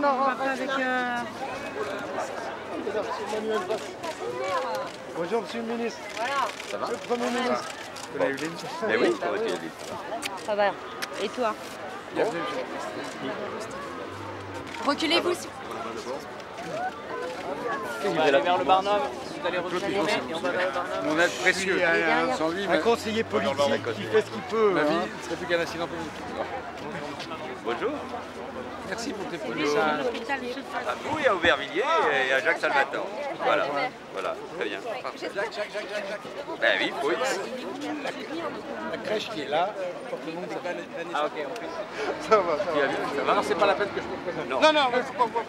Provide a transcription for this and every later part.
avec... Bonjour Monsieur le Ministre. Voilà. Ça va? Le Premier Ministre. Bon. Mais oui, je connais Evelyne. Ça va. Et toi? Bienvenue. Reculez-vous. On va aller vers le Barnum, vous allez retourner et on va vers le Barnum. Mon aide précieux. Sans lui, Un conseiller politique qui fait ce qu'il peut. ma vie hein. ne serait plus qu'un accident politique. Bonjour. Merci pour tes photos. À vous et à Aubervilliers et à Jacques Salvatore. Voilà, voilà, très bien. Jacques. Ben oui, oui. La crèche qui est là, pour tout le monde, ça va. Ah ok, on fait. Ça va, ça va. Ça va? Non, c'est pas la peine que je me présente. Non. Non, mais faut pas.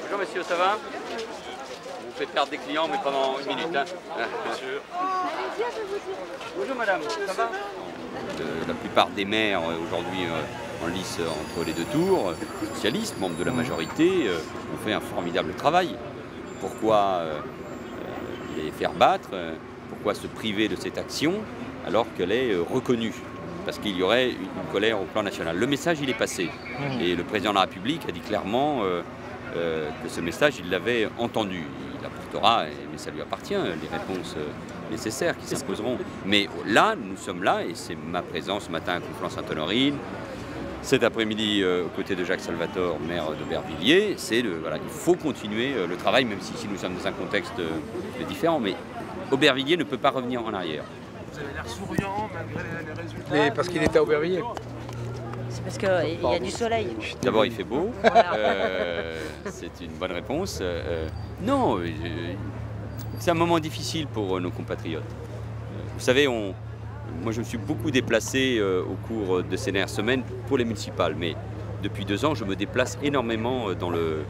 Bonjour messieurs, ça va? On vous fait perdre des clients, mais pendant une minute. Hein. Bien sûr. Bonjour madame, ça va? La plupart des maires aujourd'hui en lice entre les deux tours, socialistes, membres de la majorité, ont fait un formidable travail. Pourquoi les faire battre? Pourquoi se priver de cette action alors qu'elle est reconnue? Parce qu'il y aurait une colère au plan national. Le message, il est passé. Et le président de la République a dit clairement que ce message, il l'avait entendu. Il apportera, mais ça lui appartient, les réponses nécessaires qui s'imposeront. Mais là, nous sommes là, et c'est ma présence ce matin à Conflans-Sainte-Honorine, cet après-midi aux côtés de Jacques Salvatore, maire d'Aubervilliers. Voilà, il faut continuer le travail, même si ici nous sommes dans un contexte différent. Mais Aubervilliers ne peut pas revenir en arrière. Vous avez l'air souriant malgré les résultats. Mais parce qu'il était à Aubervilliers. C'est parce qu'il y a du soleil. D'abord, il fait beau. C'est une bonne réponse. Non, c'est un moment difficile pour nos compatriotes. Vous savez, moi je me suis beaucoup déplacé au cours de ces dernières semaines pour les municipales, mais depuis 2 ans, je me déplace énormément dans le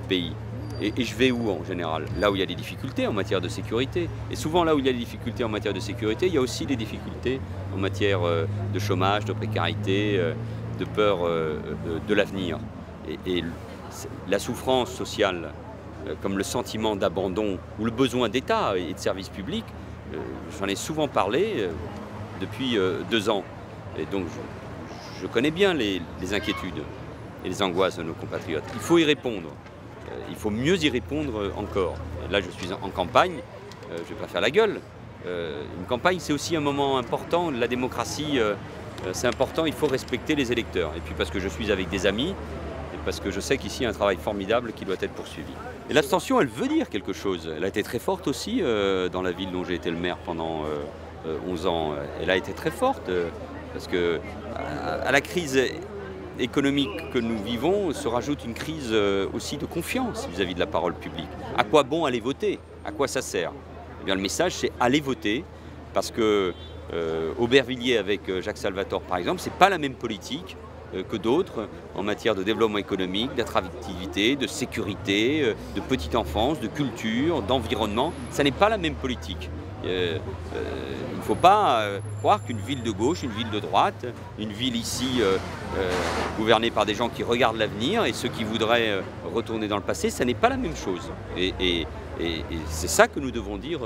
pays. Et je vais où en général? Là où il y a des difficultés en matière de sécurité. Et souvent là où il y a des difficultés en matière de sécurité, il y a aussi des difficultés en matière de chômage, de précarité, de peur de l'avenir. Et la souffrance sociale, comme le sentiment d'abandon ou le besoin d'État et de services publics, j'en ai souvent parlé depuis 2 ans. Et donc je connais bien les inquiétudes et les angoisses de nos compatriotes. Il faut y répondre. Il faut mieux y répondre encore. Et là, je suis en campagne, je ne vais pas faire la gueule. Une campagne, c'est aussi un moment important. La démocratie, c'est important, il faut respecter les électeurs. Et puis parce que je suis avec des amis, et parce que je sais qu'ici, il y a un travail formidable qui doit être poursuivi. Et l'abstention, elle veut dire quelque chose. Elle a été très forte aussi dans la ville dont j'ai été le maire pendant 11 ans. Elle a été très forte parce que à la crise économique que nous vivons se rajoute une crise aussi de confiance vis-à-vis de la parole publique. À quoi bon aller voter? À quoi ça sert? Eh bien, le message, c'est aller voter, parce que Aubervilliers avec Jacques Salvatore, par exemple, c'est pas la même politique que d'autres en matière de développement économique, d'attractivité, de sécurité, de petite enfance, de culture, d'environnement. Ça n'est pas la même politique. Il ne faut pas croire qu'une ville de gauche, une ville de droite, une ville ici gouvernée par des gens qui regardent l'avenir et ceux qui voudraient retourner dans le passé, ça n'est pas la même chose. Et c'est ça que nous devons dire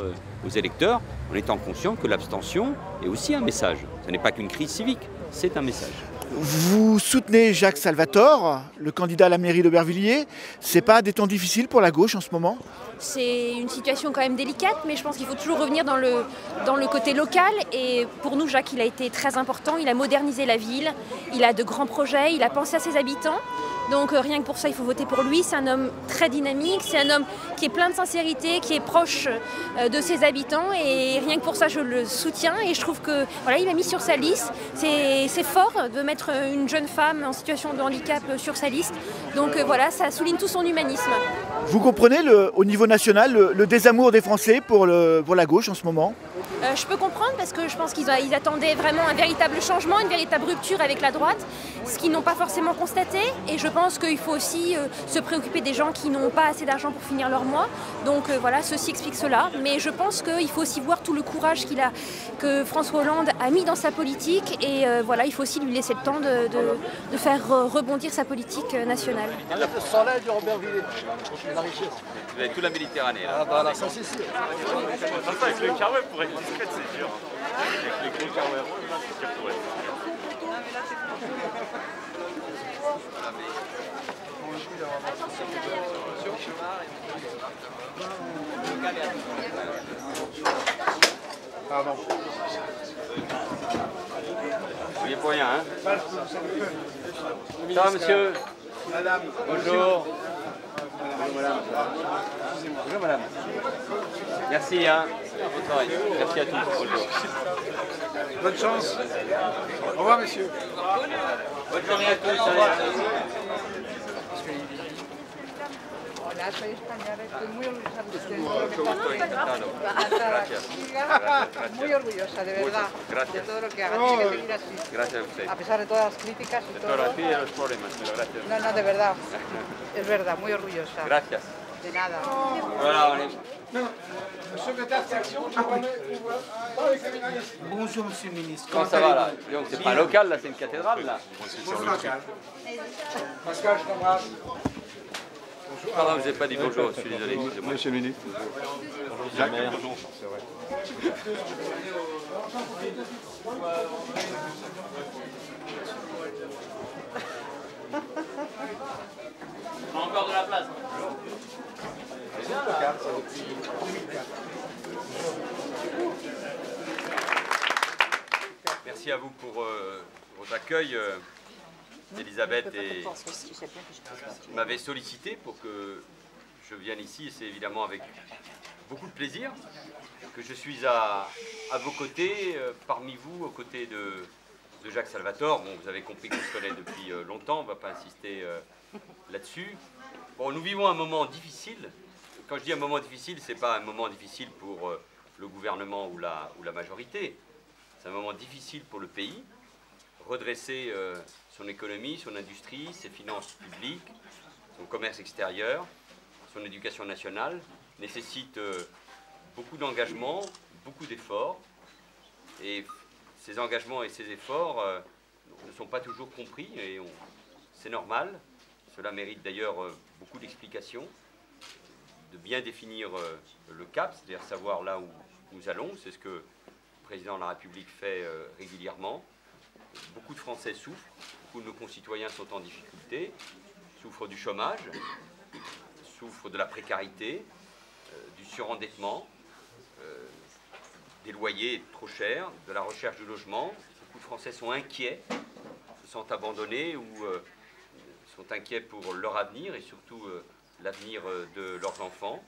aux électeurs, en étant conscients que l'abstention est aussi un message. Ce n'est pas qu'une crise civique, c'est un message. Vous soutenez Jacques Salvatore, le candidat à la mairie d'Aubervilliers. C'est pas des temps difficiles pour la gauche en ce moment? C'est une situation quand même délicate, mais je pense qu'il faut toujours revenir dans le côté local. Et pour nous, Jacques, il a été très important. Il a modernisé la ville, il a de grands projets, il a pensé à ses habitants. Donc rien que pour ça, il faut voter pour lui. C'est un homme très dynamique, c'est un homme qui est plein de sincérité, qui est proche de ses habitants. Et rien que pour ça, je le soutiens. Et je trouve que voilà, il a mis sur sa liste. C'est fort de mettre une jeune femme en situation de handicap sur sa liste. Donc voilà, ça souligne tout son humanisme. Vous comprenez au niveau national le désamour des Français pour la gauche en ce moment? Je peux comprendre parce que je pense qu'ils attendaient vraiment un véritable changement, une véritable rupture avec la droite, ce qu'ils n'ont pas forcément constaté. Et je pense qu'il faut aussi se préoccuper des gens qui n'ont pas assez d'argent pour finir leur mois. Donc voilà, ceci explique cela. Mais je pense qu'il faut aussi voir tout le courage que François Hollande a mis dans sa politique. Et voilà, il faut aussi lui laisser le temps de faire rebondir sa politique nationale. Le soleil du Aubervilliers, la richesse. Vous avez toute la Méditerranée là. Ah bah là, ça c'est sûr. Avec le carreau, pourrait discrète, c'est dur. Avec les gros carreaux rouges, là, c'est dur pour être. Pardon. Vous n'y pour rien, hein? Ça va, monsieur? Madame. Bonjour. Bonjour, madame. Bonjour, madame. Merci, hein? Bonne soirée. Merci à tous. Bonjour. Bonne chance. Au revoir, messieurs. Bonne journée à tous. Hola, soy española, estoy muy orgullosa de ustedes. Muy orgullosa, de verdad, de todo lo que hagan. Tiene que seguir así. Gracias a usted. A pesar de todas las críticas y todo. Ahora sí, de los problemas, pero gracias. No, no, de verdad. Es verdad, muy orgullosa. Gracias. De nada. Voilà, on est... Le secrétaire de section, je remets pouvoir. Bonjour, monsieur le ministre. Comment ça va là? Donc c'est pas local là, c'est une cathédrale là. Bonjour, local. Pascal, je t'embrasse. Pardon, je n'ai pas dit bonjour, je suis désolé. Monsieur le ministre. Bonjour, Jacques. Bonjour. C'est vrai. Encore de la place. C'est bien local, ça, depuis 2004. Merci à vous pour votre accueil. Elisabeth m'avait sollicité pour que je vienne ici et c'est évidemment avec beaucoup de plaisir que je suis à vos côtés, parmi vous, aux côtés de Jacques Salvatore. Bon, vous avez compris qu'on se connaît depuis longtemps, on ne va pas insister là-dessus. Bon, nous vivons un moment difficile. Quand je dis un moment difficile, ce n'est pas un moment difficile pour le gouvernement ou la majorité. C'est un moment difficile pour le pays. Redresser son économie, son industrie, ses finances publiques, son commerce extérieur, son éducation nationale, nécessite beaucoup d'engagement, beaucoup d'efforts. Et ces engagements et ces efforts ne sont pas toujours compris, et c'est normal. Cela mérite d'ailleurs beaucoup d'explications, de bien définir le cap, c'est-à-dire savoir là où nous allons. C'est ce que le président de la République fait régulièrement. Beaucoup de Français souffrent, beaucoup de nos concitoyens sont en difficulté, souffrent du chômage, souffrent de la précarité, du surendettement, des loyers trop chers, de la recherche de logement. Beaucoup de Français sont inquiets, se sentent abandonnés ou sont inquiets pour leur avenir et surtout l'avenir de leurs enfants.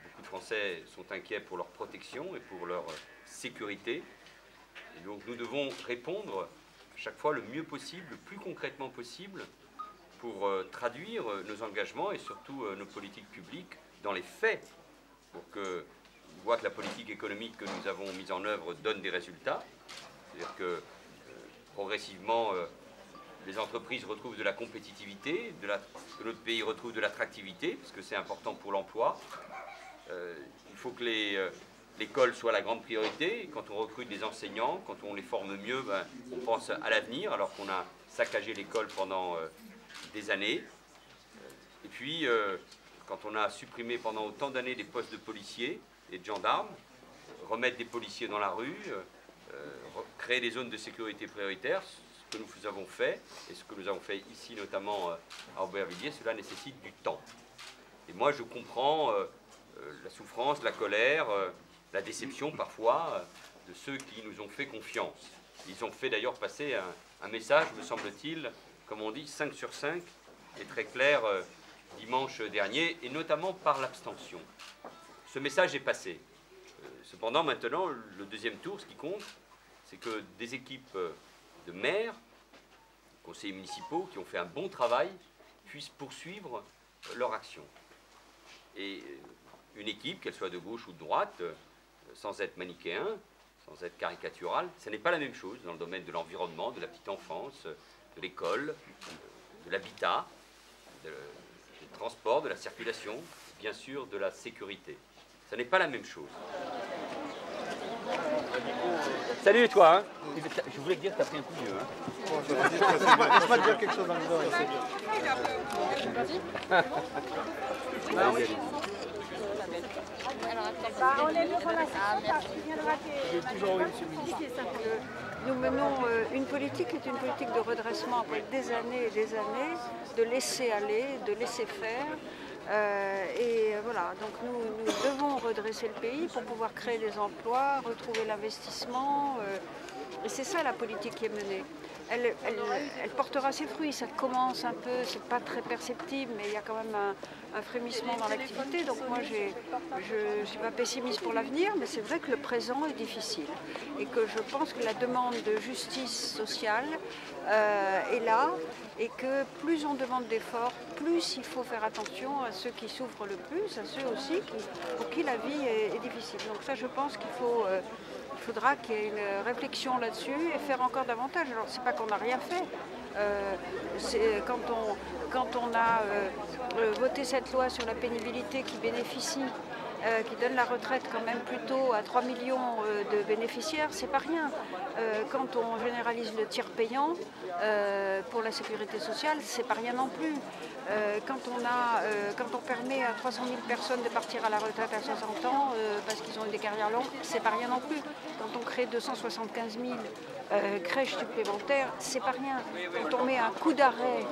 Beaucoup de Français sont inquiets pour leur protection et pour leur sécurité. Et donc nous devons répondre à chaque fois le mieux possible, le plus concrètement possible, pour traduire nos engagements et surtout nos politiques publiques dans les faits, pour qu'on voit que la politique économique que nous avons mise en œuvre donne des résultats. C'est-à-dire que progressivement, les entreprises retrouvent de la compétitivité, que notre pays retrouve de l'attractivité, parce que c'est important pour l'emploi. Il faut que l'école soit la grande priorité. Quand on recrute des enseignants, quand on les forme mieux, ben, on pense à l'avenir, alors qu'on a saccagé l'école pendant des années. Et puis, quand on a supprimé pendant autant d'années des postes de policiers et de gendarmes, remettre des policiers dans la rue, créer des zones de sécurité prioritaires, ce que nous avons fait, et ce que nous avons fait ici notamment à Aubervilliers, cela nécessite du temps. Et moi, je comprends la souffrance, la colère, la déception parfois de ceux qui nous ont fait confiance. Ils ont fait d'ailleurs passer un message, me semble-t-il, comme on dit, 5 sur 5, et très clair dimanche dernier, et notamment par l'abstention. Ce message est passé. Cependant, maintenant, le deuxième tour, ce qui compte, c'est que des équipes de maires, conseillers municipaux, qui ont fait un bon travail, puissent poursuivre leur action. Et une équipe, qu'elle soit de gauche ou de droite, sans être manichéen, sans être caricatural, ce n'est pas la même chose dans le domaine de l'environnement, de la petite enfance, de l'école, de l'habitat, des transports, de la circulation, bien sûr de la sécurité. Ce n'est pas la même chose. Salut toi, hein. Je voulais te dire que tu as pris un coup de vieux. Hein. Laisse-moi te dire quelque chose dans le dos. Vas-y. Alors, On est devant la section, il viendra Nous menons une politique qui est une politique de redressement après des années et des années, de laisser aller, de laisser faire. Et voilà, donc nous devons redresser le pays pour pouvoir créer des emplois, retrouver l'investissement. Et c'est ça la politique qui est menée. Elle portera ses fruits, ça commence un peu, c'est pas très perceptible, mais il y a quand même un frémissement dans l'activité. Donc moi je ne suis pas pessimiste pour l'avenir, mais c'est vrai que le présent est difficile. Et que je pense que la demande de justice sociale est là, et que plus on demande d'efforts, plus il faut faire attention à ceux qui souffrent le plus, à ceux aussi pour qui la vie est difficile. Donc ça je pense qu'il faudra qu'il y ait une réflexion là-dessus et faire encore davantage. Alors c'est pas qu'on n'a rien fait. Quand on a voté cette loi sur la pénibilité qui bénéficie, qui donne la retraite quand même plutôt à 3 millions de bénéficiaires, c'est pas rien. Quand on généralise le tiers payant pour la sécurité sociale, c'est pas rien non plus. Quand on permet à 300 000 personnes de partir à la retraite à 60 ans parce qu'ils ont eu des carrières longues, c'est pas rien non plus. Quand on crée 275 000 crèches supplémentaires, c'est pas rien. Quand on met un coup d'arrêt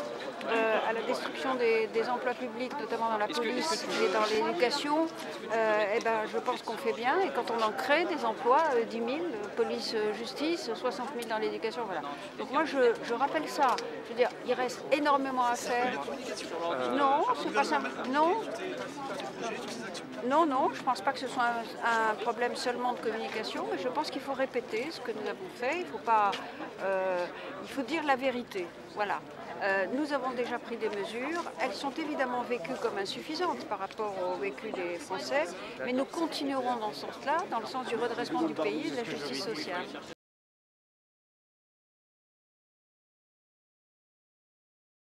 à la destruction des emplois publics, notamment dans la police et dans l'éducation, eh ben, je pense qu'on fait bien. Et quand on en crée des emplois, 10 000, police, justice, 60 000 dans l'éducation, voilà. Donc moi, je rappelle ça. Je veux dire, il reste énormément à faire. Non, c'est pas ça. Non. Non, je ne pense pas que ce soit un problème seulement de communication, mais je pense qu'il faut répéter ce que nous avons fait. Il faut dire la vérité. Voilà. Nous avons déjà pris des mesures. Elles sont évidemment vécues comme insuffisantes par rapport au vécu des Français, mais nous continuerons dans ce sens-là, dans le sens du redressement du pays et de la justice sociale.